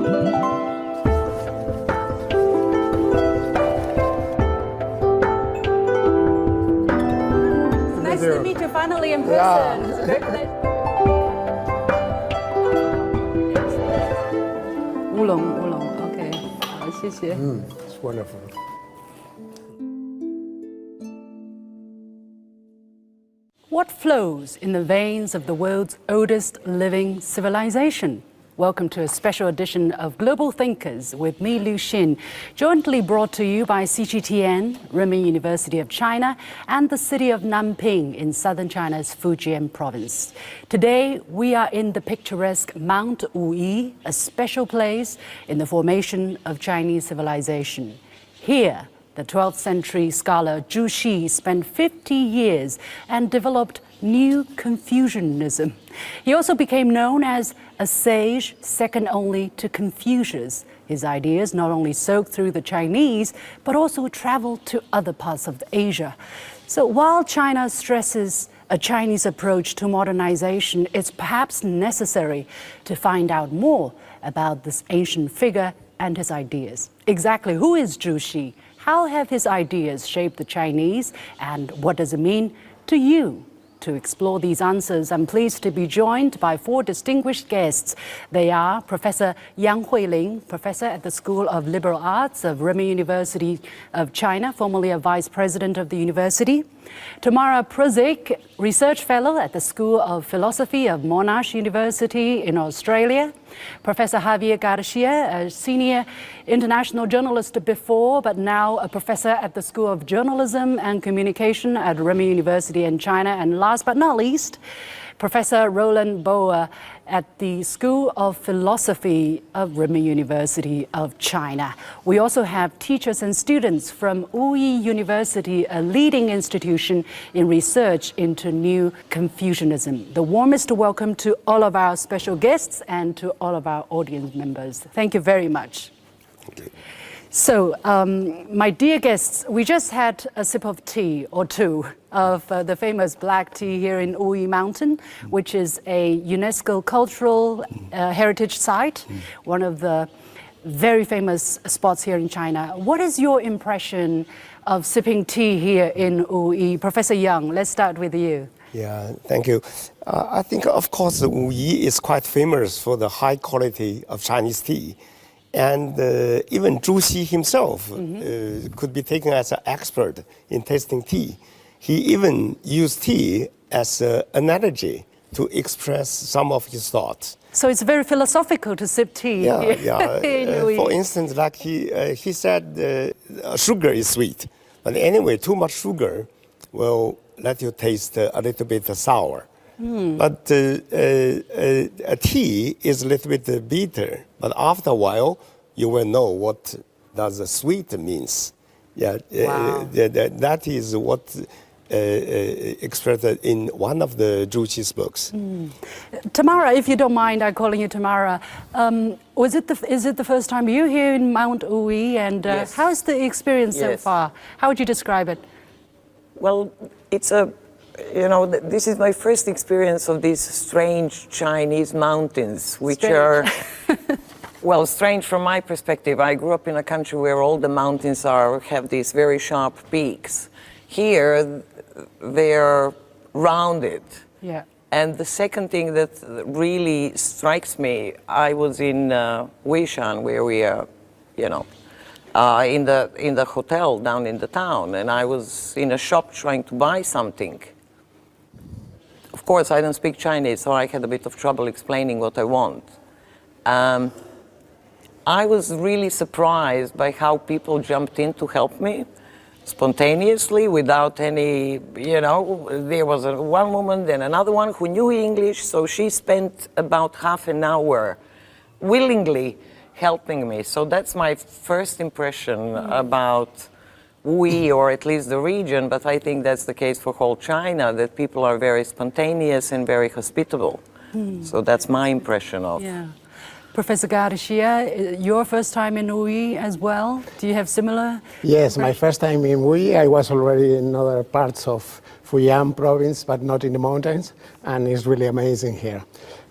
Nice to meet you finally in person. It's a great pleasure. Oolong, okay. 谢谢. It's wonderful. What flows in the veins of the world's oldest living civilization? Welcome to a special edition of Global Thinkers with me, Liu Xin, jointly brought to you by CGTN, Renmin University of China, and the city of Nanping in southern China's Fujian province. Today, we are in the picturesque Mount Wuyi, a special place in the formation of Chinese civilization. Here, the 12th century scholar Zhu Xi spent 50 years and developed Neo-Confucianism. He also became known as a sage second only to Confucius. His ideas not only soaked through the Chinese, but also traveled to other parts of Asia. So while China stresses a Chinese approach to modernization, it's perhaps necessary to find out more about this ancient figure and his ideas. Exactly who is Zhu Xi? How have his ideas shaped the Chinese? And what does it mean to you? To explore these answers, I'm pleased to be joined by four distinguished guests. They are Professor Yang Huiling, professor at the School of Liberal Arts of Renmin University of China, formerly a vice president of the university. Tamara Prusik, research fellow at the School of Philosophy of Monash University in Australia. Professor Javier Garcia, a senior international journalist before, but now a professor at the School of Journalism and Communication at Renmin University in China. And last but not least, Professor Roland Boer at the School of Philosophy of Renmin University of China. We also have teachers and students from Wuyi University, a leading institution in research into Neo-Confucianism. The warmest welcome to all of our special guests and to all of our audience members. Thank you very much. Okay. So, my dear guests, we just had a sip of tea or two of the famous black tea here in Wuyi Mountain, which is a UNESCO cultural heritage site, one of the very famous spots here in China. What is your impression of sipping tea here in Wuyi? Professor Yang, let's start with you. Yeah, thank you. I think, of course, Wuyi is quite famous for the high quality of Chinese tea. And even Zhu Xi himself could be taken as an expert in tasting tea. He even used tea as an analogy to express some of his thoughts. So it's very philosophical to sip tea. Yeah. For instance, like he said, sugar is sweet. But anyway, too much sugar will let you taste a little bit sour. But a tea is a little bit bitter, but after a while, you will know what does the sweet means. Yeah, wow. That is what expressed in one of the Zhu Xi's books. Tamara, if you don't mind, I'm calling you Tamara. Is it the first time you're here in Mount Wuyi? And Yes. how's the experience so Yes. far? How would you describe it? Well, it's this is my first experience of these strange Chinese mountains, which are, well, strange from my perspective. I grew up in a country where all the mountains have these very sharp peaks. Here, they're rounded. Yeah. And the second thing that really strikes me, I was in Weishan, where we are, in the hotel down in the town, and I was in a shop trying to buy something. Of course, I don't speak Chinese, so I had a bit of trouble explaining what I want. I was really surprised by how people jumped in to help me spontaneously without any, there was one woman, then another one who knew English, so she spent about half an hour willingly helping me. So that's my first impression about Wuyi, or at least the region, but I think that's the case for whole China, that people are very spontaneous and very hospitable. So that's my impression of. Yeah. Professor Garcia, your first time in Wuyi as well? Do you have similar? Yes, my first time in Wuyi. I was already in other parts of Fujian province, but not in the mountains, and it's really amazing here.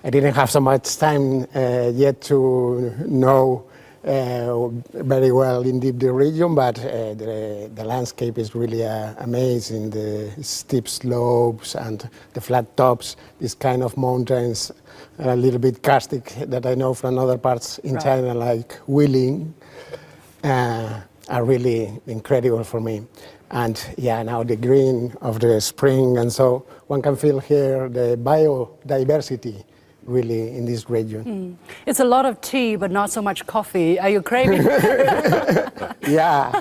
I didn't have so much time yet to know very well indeed the region, but the landscape is really amazing. The steep slopes and the flat tops, these kind of mountains, a little bit karstic that I know from other parts in China, like Wuyi, are really incredible for me. And yeah, now the green of the spring, and so one can feel here the biodiversity really in this region. It's a lot of tea, but not so much coffee. Are you craving? Yeah,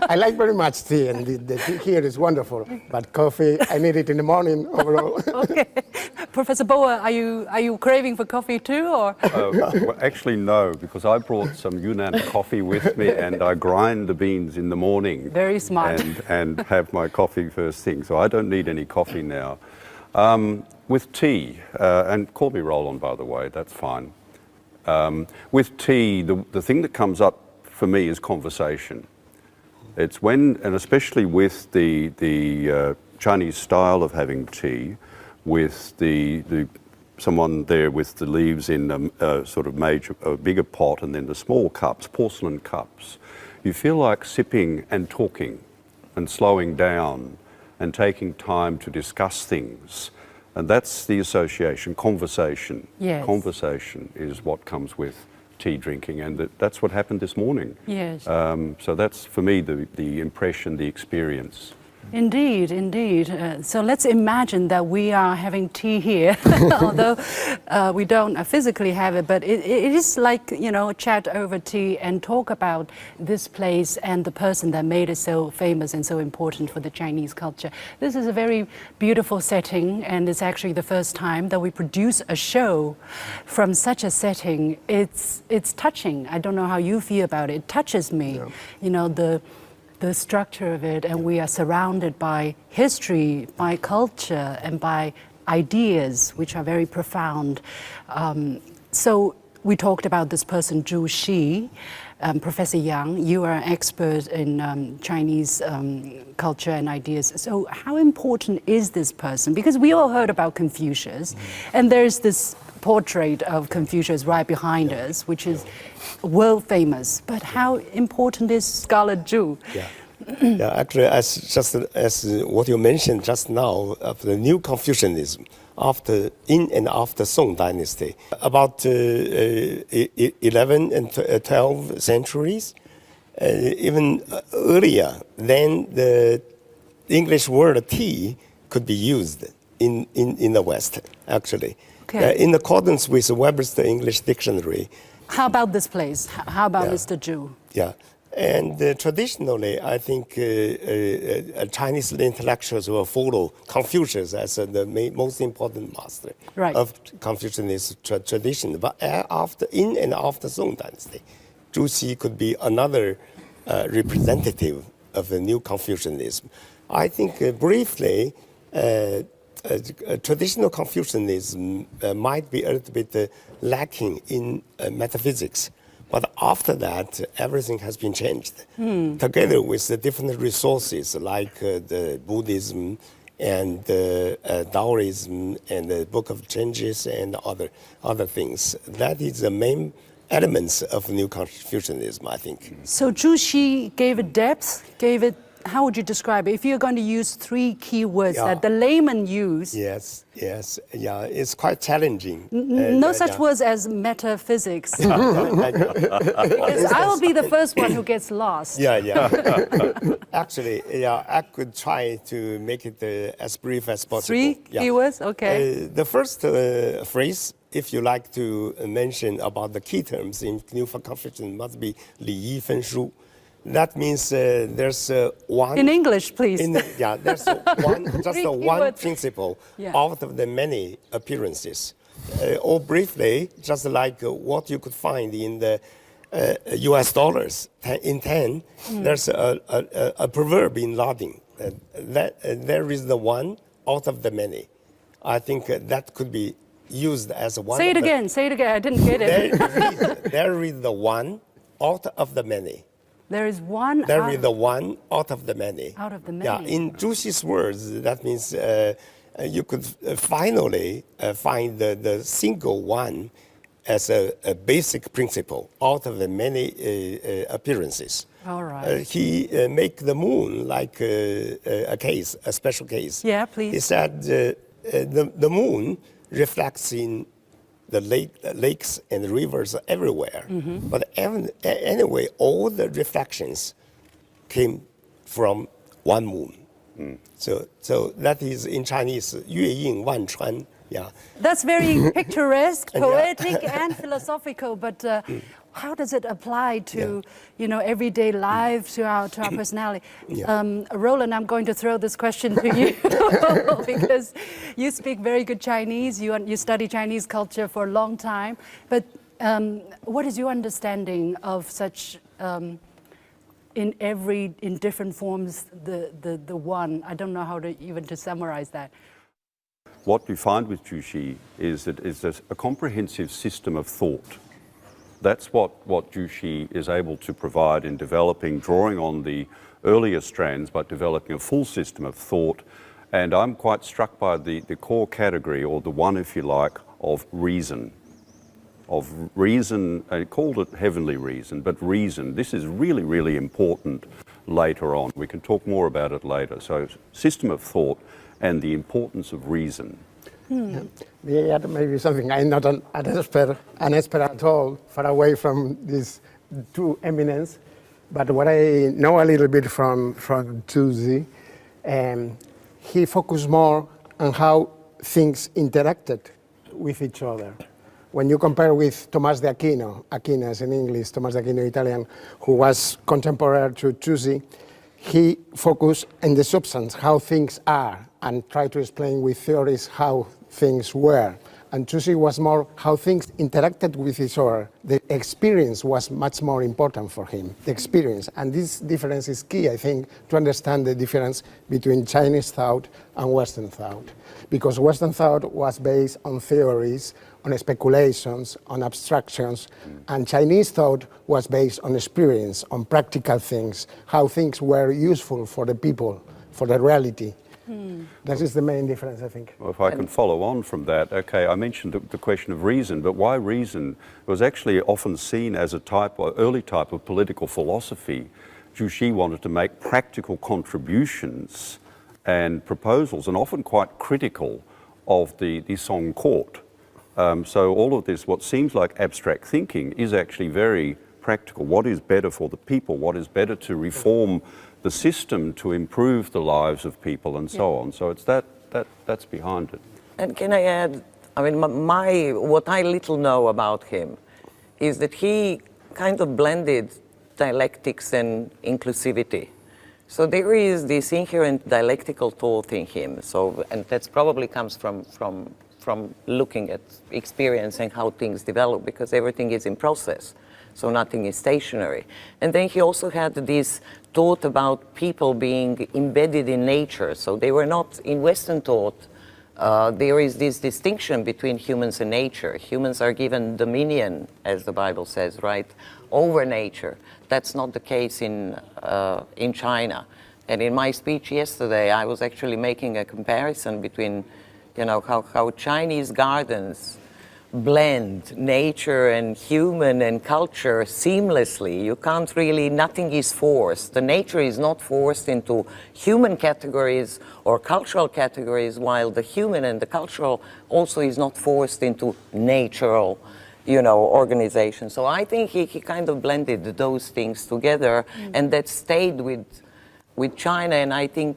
I like very much tea, and the tea here is wonderful. But coffee, I need it in the morning overall. Okay. Professor Boa, are you craving for coffee too, or? Well, actually, no, because I brought some Yunnan coffee with me, and I grind the beans in the morning. Very smart. And have my coffee first thing, so I don't need any coffee now. With tea, and call me Roland, by the way, that's fine. With tea, the thing that comes up for me is conversation. It's when, and especially with the Chinese style of having tea, with someone there with the leaves in a sort of a bigger pot, and then the small cups, porcelain cups, you feel like sipping and talking and slowing down and taking time to discuss things. And that's the association, conversation. Yes. Conversation is what comes with tea drinking, and that's what happened this morning. Yes. So that's, for me, the impression, the experience. Indeed, indeed. So let's imagine that we are having tea here, although we don't physically have it, but it is like, chat over tea and talk about this place and the person that made it so famous and so important for the Chinese culture. This is a very beautiful setting, and it's actually the first time that we produce a show from such a setting. It's touching. I don't know how you feel about it. It touches me, the structure of it, and we are surrounded by history, by culture, and by ideas which are very profound. So we talked about this person, Zhu Xi. Professor Yang, you are an expert in Chinese culture and ideas. So how important is this person? Because we all heard about Confucius, and there's this portrait of Confucius right behind us, which is world famous. But how important is Scarlet Zhu? Yeah, actually, as what you mentioned just now of the Neo-Confucianism in and after Song Dynasty, about 11 and 12 centuries, even earlier, then the English word tea could be used in the West, actually. Okay. In accordance with Webster's English Dictionary. How about this place? How about Mr. Zhu? Yeah. And traditionally, I think Chinese intellectuals will follow Confucius as the most important master of Confucianist tradition. But in and after Song Dynasty, Zhu Xi could be another representative of the Neo-Confucianism. I think briefly, traditional Confucianism might be a little bit lacking in metaphysics. But after that, everything has been changed. Together with the different resources like the Buddhism and Taoism and the Book of Changes and other things. That is the main elements of Neo-Confucianism, I think. So Zhu Xi gave it depth, how would you describe it? If you're going to use 3 key words that the layman use. Yes, it's quite challenging. No such words as metaphysics. I will be the first one who gets lost. Actually, I could try to make it as brief as possible. 3 key words? Okay. The first phrase, if you like to mention about the key terms in Neo-Confucianism, must be 礼义分书. That means there's one... In English, please. There's one principle out of the many appearances. Or briefly, just like what you could find in the US dollars, in 10, there's a proverb in Latin, that there is the one out of the many. I think that could be used as one. Say it again, I didn't get it. There is the one out of the many. There is one. There is the one out of the many. Out of the many. Yeah, in Zhu Xi's words, that means you could finally find the single one as a basic principle out of the many appearances. All right. He make the moon like a case, a special case. Yeah, please. He said the moon reflects in the lakes and rivers everywhere. But anyway, all the reflections came from one moon. So that is in Chinese, 月映万川. Yeah. That's very picturesque, poetic, and philosophical. But how does it apply to everyday life, to our personality? Roland, I'm going to throw this question to you because you speak very good Chinese. You study Chinese culture for a long time. But what is your understanding of such? In different forms, the one. I don't know how to summarize that. What you find with Zhu Xi is that it's a comprehensive system of thought. That's what Zhu Xi is able to provide in developing, drawing on the earlier strands, but developing a full system of thought. And I'm quite struck by the core category, or the one, if you like, of reason. Of reason, I called it heavenly reason, but reason. This is really, really important later on. We can talk more about it later. So, system of thought and the importance of reason. Yeah, maybe something. I'm not an expert at all, far away from these two eminence. But what I know a little bit from Zhu Xi, he focused more on how things interacted with each other. When you compare with Tomás de Aquino, Aquinas in English, Tomás de Aquino Italian, who was contemporary to Zhu Xi, he focused on the substance, how things are, and tried to explain with theories how things were. And Zhu Xi was more how things interacted with each other. The experience was much more important for him, the experience. And this difference is key, I think, to understand the difference between Chinese thought and Western thought. Because Western thought was based on theories, on speculations, on abstractions, and Chinese thought was based on experience, on practical things, how things were useful for the people, for the reality. That is the main difference, I think. Well, if I can follow on from that, okay, I mentioned the question of reason, but why reason? It was actually often seen as a type, or early type of political philosophy. Zhu Xi wanted to make practical contributions and proposals, and often quite critical of the Song court. So all of this, what seems like abstract thinking, is actually very practical. What is better for the people? What is better to reform the system to improve the lives of people, and so on. So it's that's behind it. And can I add, I mean, what I little know about him is that he kind of blended dialectics and inclusivity. So there is this inherent dialectical thought in him. So, and that probably comes from looking at experience and how things develop, because everything is in process. So nothing is stationary. And then he also had this thought about people being embedded in nature. So they were not, in Western thought, there is this distinction between humans and nature. Humans are given dominion, as the Bible says, right, over nature. That's not the case in China. And in my speech yesterday, I was actually making a comparison between, how Chinese gardens blend nature and human and culture seamlessly. You can't really, nothing is forced. The nature is not forced into human categories or cultural categories, while the human and the cultural also is not forced into natural, organization. So I think he kind of blended those things together, and that stayed with China, and I think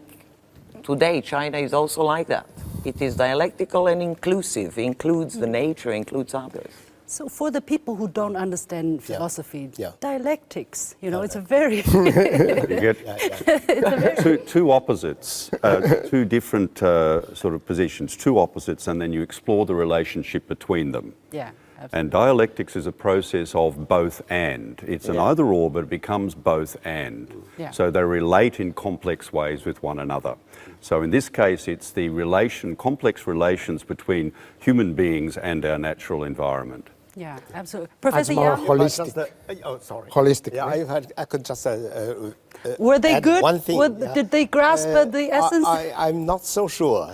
today China is also like that. It is dialectical and inclusive, includes the nature, includes others. So for the people who don't understand philosophy, dialectics, it's a very... You get two opposites, two different sort of positions, two opposites, and then you explore the relationship between them. Yeah. Absolutely. And dialectics is a process of both and. It's an either or, but it becomes both and. Yeah. So they relate in complex ways with one another. So in this case, it's the complex relations between human beings and our natural environment. Yeah, absolutely. It's Professor more Yang, holistic. Sorry. Holistic, Yeah, right? I could just were they add good? one thing. Did they grasp the essence? I'm not so sure.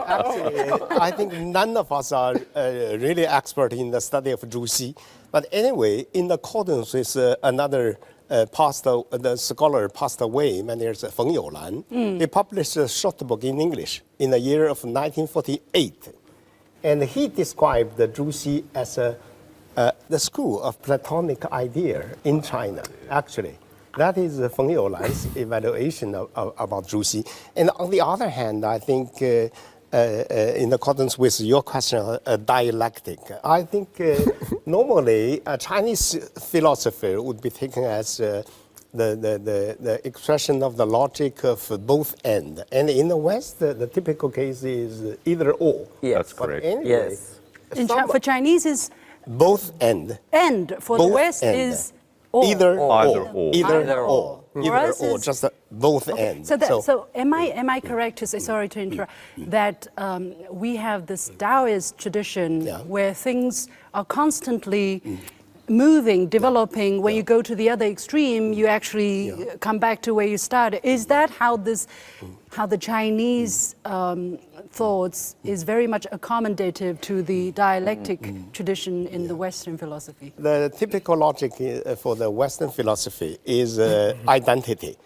Actually, I think none of us are really expert in the study of Zhu Xi. But anyway, in accordance with another the scholar passed away many years, Feng Youlan, he published a short book in English in the year of 1948. And he described the Zhu Xi as the school of Platonic idea in China, actually. That is Feng Youlan's evaluation about Zhu Xi. And on the other hand, I think, in accordance with your question, dialectic, I think normally a Chinese philosopher would be taken as the expression of the logic of both ends. And in the West, the typical case is either or. Yes. That's correct. But anyway, Yes. For Chinese is both end. end. For the Both West end. is or. Either or. Either or. Either Either or. or. For Either us or. is- Just both ends. So am I correct to say, sorry to interrupt, that we have this Taoist tradition Yeah. where things are constantly moving, developing. When you go to the other extreme, you actually come back to where you started. Is that how the Chinese thoughts is very much accommodative to the dialectic tradition in the Western philosophy? The typical logic for the Western philosophy is identity.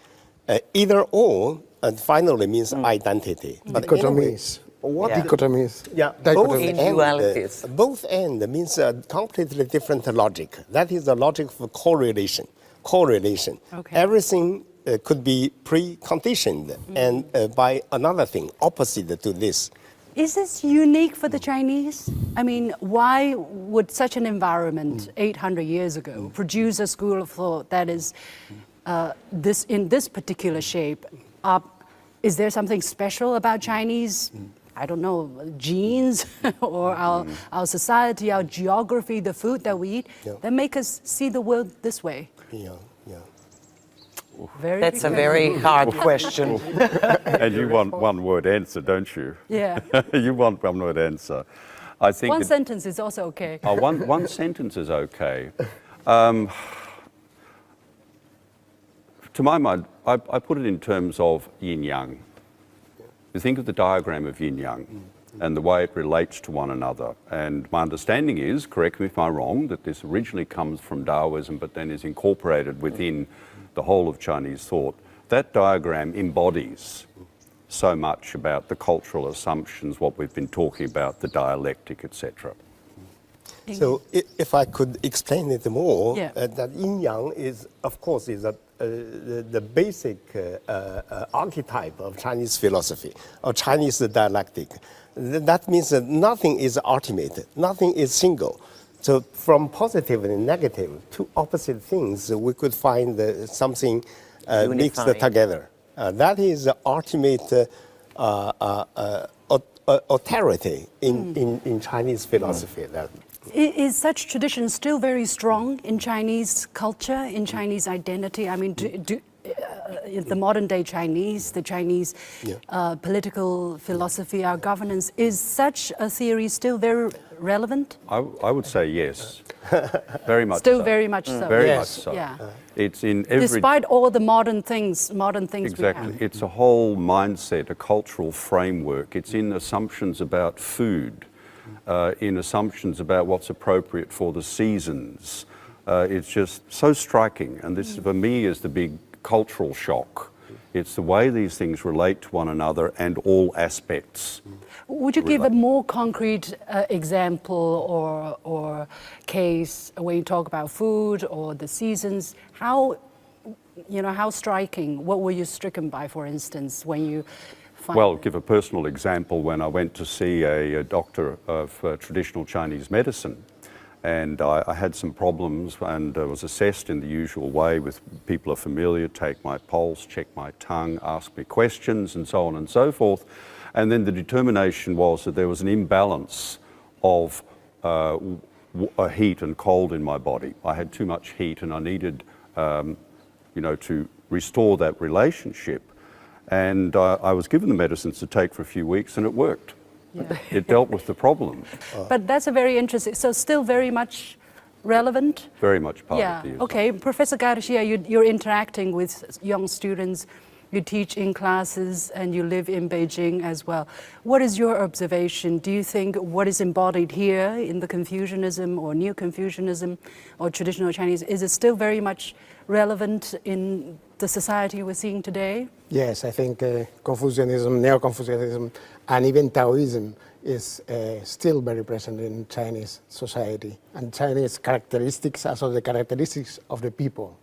Either or, and finally means identity. But anyway, Dichotomies. what Yeah. Dichotomies. Yeah, Dichotomies. Individualities. both end means a completely different logic. That is the logic of correlation. Correlation. Okay. Everything could be preconditioned and by another thing opposite to this. Is this unique for the Chinese? I mean, why would such an environment 800 years ago produce a school of thought that is in this particular shape? Is there something special about Chinese, I don't know, genes or our society, our geography, the food that we eat, that make us see the world this way? Yeah, yeah. Very That's a big very hard question. And you want one word answer, don't you? Yeah. You want one word answer. I think One it- sentence is also okay. one sentence is okay. To my mind, I put it in terms of yin-yang. You think of the diagram of yin-yang and the way it relates to one another. And my understanding is, correct me if I'm wrong, that this originally comes from Taoism but then is incorporated within the whole of Chinese thought. That diagram embodies so much about the cultural assumptions, what we've been talking about, the dialectic, etc. So if I could explain it more, Yeah. that yin-yang is, of course, is the basic archetype of Chinese philosophy, or Chinese dialectic. That means that nothing is ultimate, nothing is single. So from positive and negative, two opposite things, we could find something mixed Unifying. together. That is the ultimate authority in Chinese philosophy. That, Is such tradition still very strong in Chinese culture, in Chinese identity? I mean, the modern day Chinese, the Chinese political philosophy, our governance, is such a theory still very relevant? I would say yes, very much Still so. very much so. Very Yes. much so. Yeah. It's in every... Despite all the modern things Exactly. we have. It's a whole mindset, a cultural framework. It's in assumptions about food, in assumptions about what's appropriate for the seasons. It's just so striking. And this, for me, is the big cultural shock. It's the way these things relate to one another and all aspects. Would you give a more concrete example or case when you talk about food or the seasons? How striking? What were you stricken by, for instance, when you find? Well, give a personal example. When I went to see a doctor of traditional Chinese medicine, and I had some problems and was assessed in the usual way with people are familiar, take my pulse, check my tongue, ask me questions and so on and so forth. And then the determination was that there was an imbalance of heat and cold in my body. I had too much heat and I needed to restore that relationship. And I was given the medicines to take for a few weeks and it worked. It dealt with the problem. But that's a very interesting, so still very much relevant? Very much part Yeah, of the okay. Professor Garcia, you're interacting with young students, you teach in classes, and you live in Beijing as well. What is your observation? Do you think what is embodied here in the Confucianism or Neo-Confucianism or traditional Chinese, is it still very much relevant in the society we're seeing today? Yes, I think Confucianism, Neo-Confucianism, and even Taoism is still very present in Chinese society. And Chinese characteristics, also the characteristics of the people.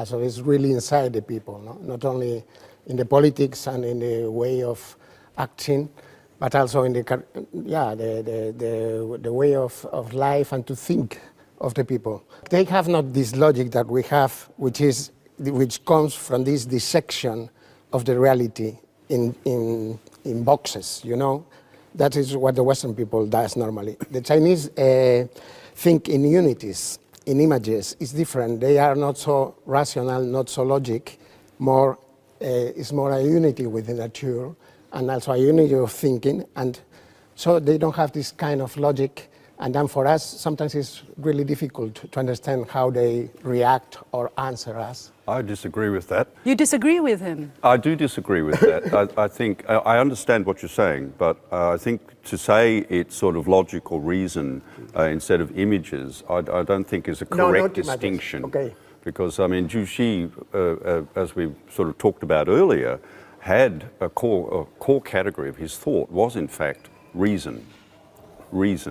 So it's really inside the people, no? Not only in the politics and in the way of acting, but also in the way of life and to think of the people. They have not this logic that we have, which comes from this dissection of the reality in boxes, you know. That is what the Western people does normally. The Chinese think in unities, in images. It's different. They are not so rational, not so logic. It's more a unity with the nature, and also a unity of thinking. And so they don't have this kind of logic. And then for us, sometimes it's really difficult to understand how they react or answer us. I disagree with that. You disagree with him? I do disagree with that. I think, I understand what you're saying, but I think to say it's sort of logical reason instead of images, I don't think is a correct distinction. Okay. Because, I mean, Zhu Xi, as we sort of talked about earlier, had a core category of his thought was, in fact, reason,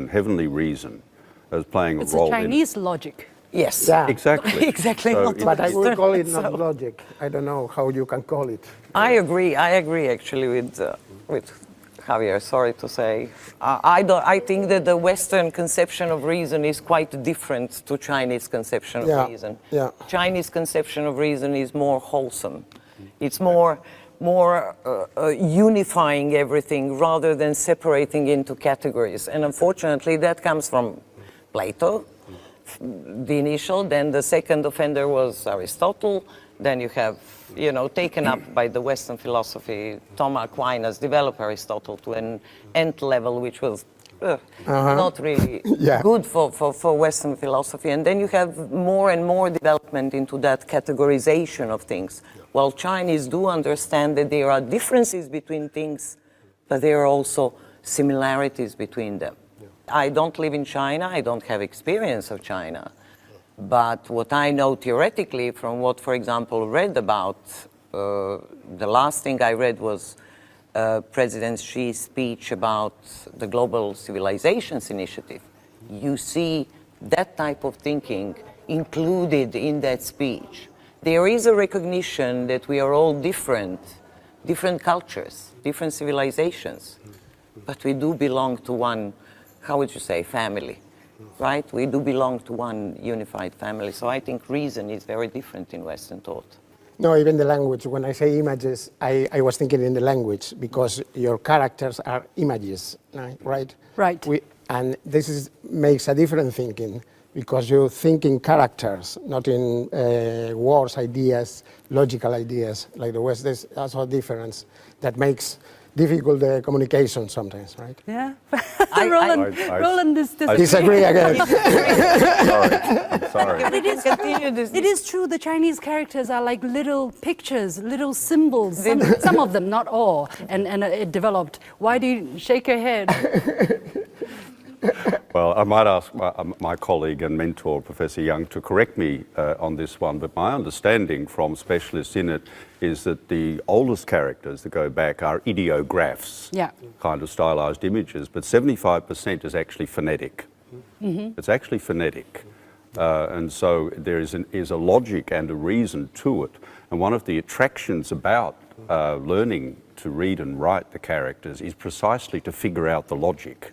heavenly reason, as playing a role in... It's a Chinese logic. Yes. Yeah. Exactly. Exactly. So But I would call it not logic. I don't know how you can call it. I agree actually with Javier, sorry to say. I think that the Western conception of reason is quite different to Chinese conception of reason. Yeah. Chinese conception of reason is more wholesome. It's more unifying everything rather than separating into categories. And unfortunately, that comes from Plato, the initial, then the second offender was Aristotle, then you have, you know, taken up by the Western philosophy, Thomas Aquinas developed Aristotle to an nth level, which was not really good for Western philosophy. And then you have more and more development into that categorization of things. While Chinese do understand that there are differences between things, but there are also similarities between them. I don't live in China, I don't have experience of China. But what I know theoretically from what, for example, read about, the last thing I read was President Xi's speech about the Global Civilizations Initiative. You see that type of thinking included in that speech. There is a recognition that we are all different cultures, different civilizations, but we do belong to one, how would you say, family, right? We do belong to one unified family. So I think reason is very different in Western thought. No, even the language. When I say images, I was thinking in the language because your characters are images, right? Right. And this makes a different thinking because you think in characters, not in words, ideas, logical ideas like the West. There's also a difference that makes difficult communication sometimes, right? Yeah. Roland is disagree again. Sorry. But it is true, the Chinese characters are like little pictures, little symbols, some of them, not all, and it developed. Why do you shake your head? Well, I might ask my colleague and mentor, Professor Young, to correct me on this one, but my understanding from specialists in it is that the oldest characters that go back are ideographs, kind of stylized images, but 75% is actually phonetic. Mm-hmm. It's actually phonetic. And so there is a logic and a reason to it. And one of the attractions about learning to read and write the characters is precisely to figure out the logic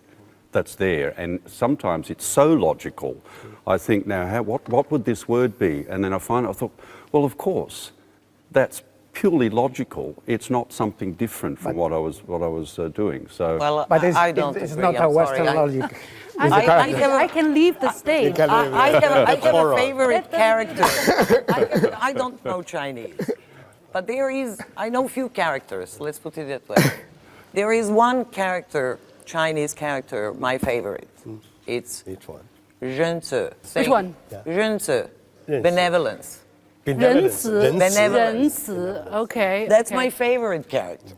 that's there, and sometimes it's so logical. I think now, what would this word be? And then I thought, well, of course, that's purely logical. It's not something different from what I was doing. So, well, but I don't it's agree. not a Western logic. I can leave the stage. I have a favorite character. I don't know Chinese, but I know few characters. Let's put it that way. There is one character Chinese character, my favorite. It's Which one? 仁慈. Which one? 仁慈. 仁慈. Benevolence. Benevolence. 仁慈, okay. That's okay. my favorite character.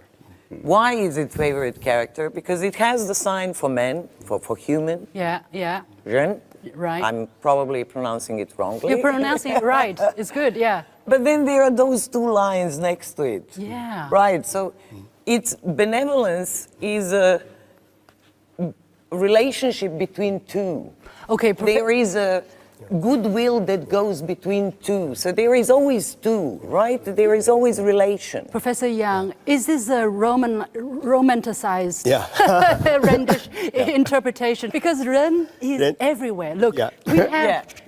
Why is it favorite character? Because it has the sign for men, for human. Yeah, yeah, 仁. right. I'm probably pronouncing it wrongly. You're pronouncing it right. It's good, yeah. But then there are those two lines next to it. Yeah. Right, so it's benevolence is a relationship between two. Okay, There is a goodwill that goes between two. So there is always two, right? There is always relation. Professor Yang, is this a romanticized interpretation? Because Ren is Ren- everywhere. Look, Yeah.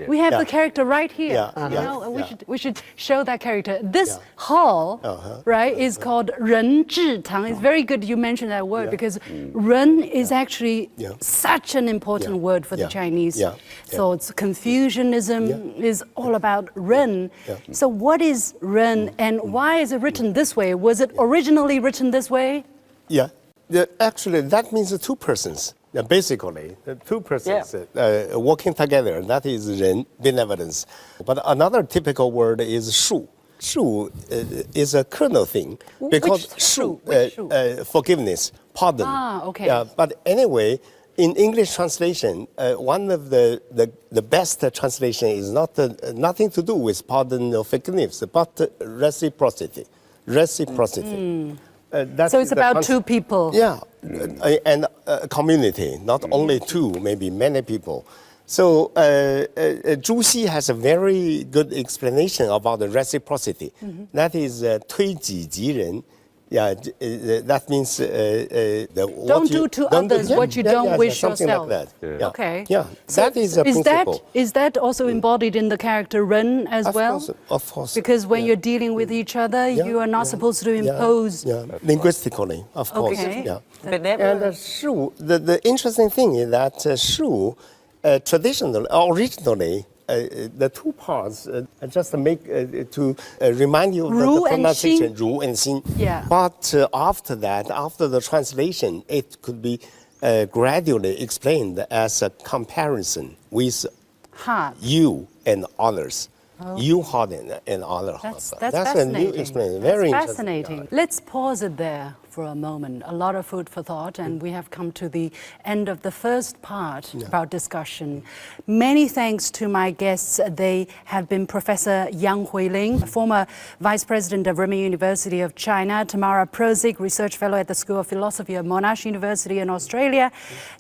we have Yeah. the character right here. Yeah. You know, and Yeah. we should show that character. This hall, right, is called Ren Zhi Tang. It's very good you mentioned that word because Ren is actually such an important word for the Chinese. Yeah. So it's Confucianism is all about Ren. So what is Ren and why is it written this way? Was it originally written this way? Yeah. Actually, that means two persons. Basically, the two persons working together. That is ren, benevolence. But another typical word is shu. Shu is a kernel thing because shu? forgiveness, pardon. Ah, okay. But anyway, in English translation, one of the best translation is not nothing to do with pardon or forgiveness, but reciprocity. Reciprocity. So it's about two people. Yeah, and a community, not only two, maybe many people. So Zhu Xi has a very good explanation about the reciprocity. That is 推己及人. Yeah, that means Don't do to others what you don't wish something yourself. like that. Yeah. Okay. Yeah, that is a principle. Is that also embodied in the character Ren as well? Of course. Because when you're dealing with each other, you are not supposed to impose. Linguistically, of course. Okay. Yeah. Benevolence. And shu, the interesting thing is that shu, originally, the two parts just make to remind you of Ru the and pronunciation, Xin. Ru and Xin. Yeah. But after that, after the translation, it could be gradually explained as a comparison with Ha. you and others. You heart and other heart. That's a fascinating. new explanation. Very That's interesting. fascinating. Let's pause it there for a moment. A lot of food for thought, and we have come to the end of the first part of our discussion. Many thanks to my guests. They have been Professor Yang Huiling, former Vice President of Renmin University of China, Tamara Prozik, Research Fellow at the School of Philosophy of Monash University in Australia,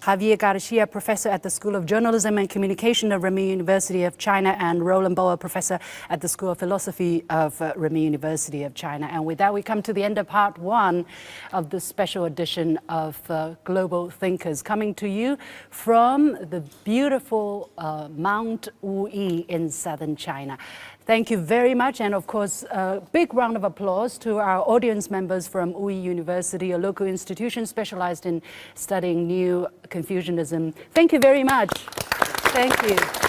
Javier Garcia, Professor at the School of Journalism and Communication of Renmin University of China, and Roland Boer, Professor at the School of Philosophy of Renmin University of China. And with that, we come to the end of part one of this special edition of Global Thinkers, coming to you from the beautiful Mount Wuyi in southern China. Thank you very much, and of course, a big round of applause to our audience members from Wuyi University, a local institution specialized in studying Neo-Confucianism. Thank you very much. Thank you.